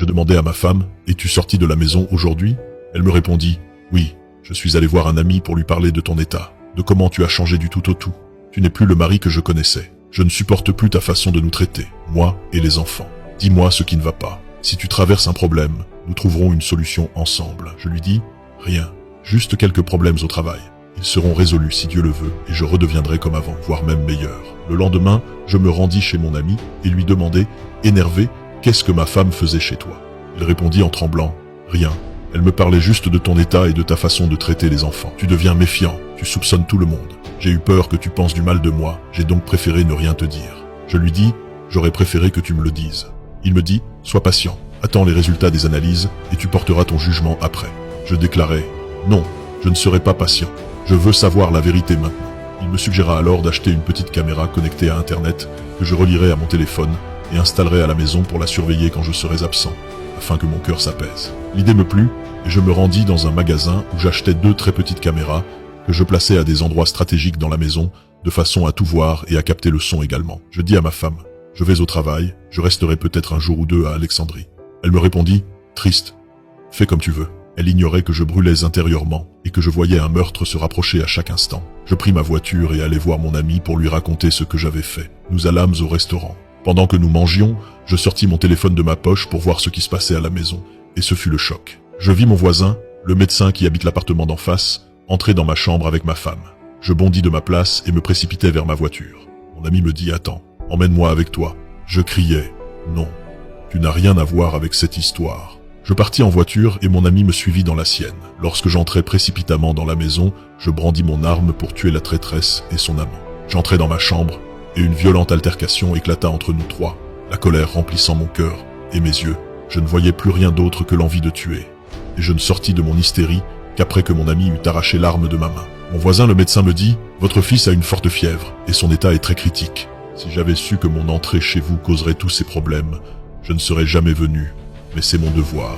Je demandai à ma femme, « Es-tu sorti de la maison aujourd'hui ?» Elle me répondit, « Oui, je suis allé voir un ami pour lui parler de ton état, de comment tu as changé du tout au tout. Tu n'es plus le mari que je connaissais. Je ne supporte plus ta façon de nous traiter, moi et les enfants. Dis-moi ce qui ne va pas. Si tu traverses un problème, nous trouverons une solution ensemble. » Je lui dis, « Rien, juste quelques problèmes au travail. Ils seront résolus si Dieu le veut et je redeviendrai comme avant, voire même meilleur. » Le lendemain, je me rendis chez mon ami et lui demandai, énervé, qu'est-ce que ma femme faisait chez toi. Il répondit en tremblant, « Rien. Elle me parlait juste de ton état et de ta façon de traiter les enfants. Tu deviens méfiant, tu soupçonnes tout le monde. J'ai eu peur que tu penses du mal de moi, j'ai donc préféré ne rien te dire. » Je lui dis, « J'aurais préféré que tu me le dises. » Il me dit, « Sois patient, attends les résultats des analyses et tu porteras ton jugement après. » Je déclarai, « Non, je ne serai pas patient. Je veux savoir la vérité maintenant. » Il me suggéra alors d'acheter une petite caméra connectée à Internet que je relierai à mon téléphone et installerai à la maison pour la surveiller quand je serai absent, afin que mon cœur s'apaise. L'idée me plut et je me rendis dans un magasin où j'achetais 2 très petites caméras que je plaçais à des endroits stratégiques dans la maison de façon à tout voir et à capter le son également. Je dis à ma femme, « Je vais au travail, je resterai peut-être un jour ou 2 à Alexandrie. » Elle me répondit, « Triste, fais comme tu veux. » Elle ignorait que je brûlais intérieurement et que je voyais un meurtre se rapprocher à chaque instant. Je pris ma voiture et allai voir mon ami pour lui raconter ce que j'avais fait. Nous allâmes au restaurant. Pendant que nous mangions, je sortis mon téléphone de ma poche pour voir ce qui se passait à la maison, et ce fut le choc. Je vis mon voisin, le médecin qui habite l'appartement d'en face, entrer dans ma chambre avec ma femme. Je bondis de ma place et me précipitai vers ma voiture. Mon ami me dit « Attends, emmène-moi avec toi. » Je criai « Non, tu n'as rien à voir avec cette histoire. » Je partis en voiture et mon ami me suivit dans la sienne. Lorsque j'entrai précipitamment dans la maison, je brandis mon arme pour tuer la traîtresse et son amant. J'entrai dans ma chambre et une violente altercation éclata entre nous 3, la colère remplissant mon cœur et mes yeux. Je ne voyais plus rien d'autre que l'envie de tuer. Et je ne sortis de mon hystérie qu'après que mon ami eut arraché l'arme de ma main. Mon voisin le médecin me dit « Votre fils a une forte fièvre et son état est très critique. Si j'avais su que mon entrée chez vous causerait tous ces problèmes, je ne serais jamais venu. Mais c'est mon devoir. »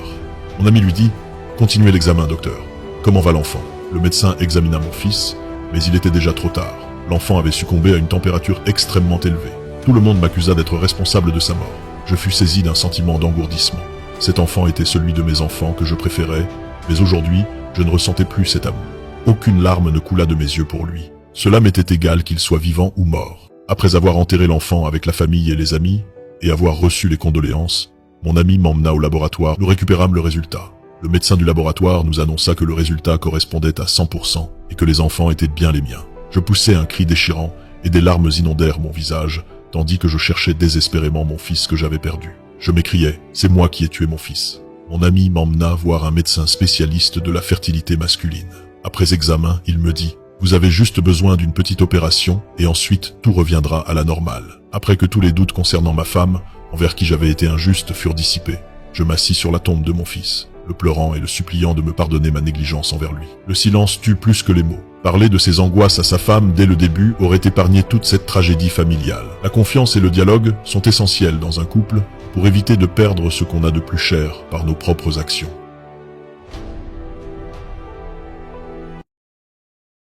Mon ami lui dit, « Continuez l'examen, docteur. Comment va l'enfant ?» Le médecin examina mon fils, mais il était déjà trop tard. L'enfant avait succombé à une température extrêmement élevée. Tout le monde m'accusa d'être responsable de sa mort. Je fus saisi d'un sentiment d'engourdissement. Cet enfant était celui de mes enfants que je préférais, mais aujourd'hui, je ne ressentais plus cet amour. Aucune larme ne coula de mes yeux pour lui. Cela m'était égal qu'il soit vivant ou mort. Après avoir enterré l'enfant avec la famille et les amis, et avoir reçu les condoléances, mon ami m'emmena au laboratoire, nous récupérâmes le résultat. Le médecin du laboratoire nous annonça que le résultat correspondait à 100% et que les enfants étaient bien les miens. Je poussai un cri déchirant et des larmes inondèrent mon visage, tandis que je cherchais désespérément mon fils que j'avais perdu. Je m'écriai, « C'est moi qui ai tué mon fils. » Mon ami m'emmena voir un médecin spécialiste de la fertilité masculine. Après examen, il me dit, « Vous avez juste besoin d'une petite opération et ensuite tout reviendra à la normale. » Après que tous les doutes concernant ma femme, envers qui j'avais été injuste, furent dissipés, je m'assis sur la tombe de mon fils, le pleurant et le suppliant de me pardonner ma négligence envers lui. Le silence tue plus que les mots. Parler de ses angoisses à sa femme dès le début aurait épargné toute cette tragédie familiale. La confiance et le dialogue sont essentiels dans un couple pour éviter de perdre ce qu'on a de plus cher par nos propres actions.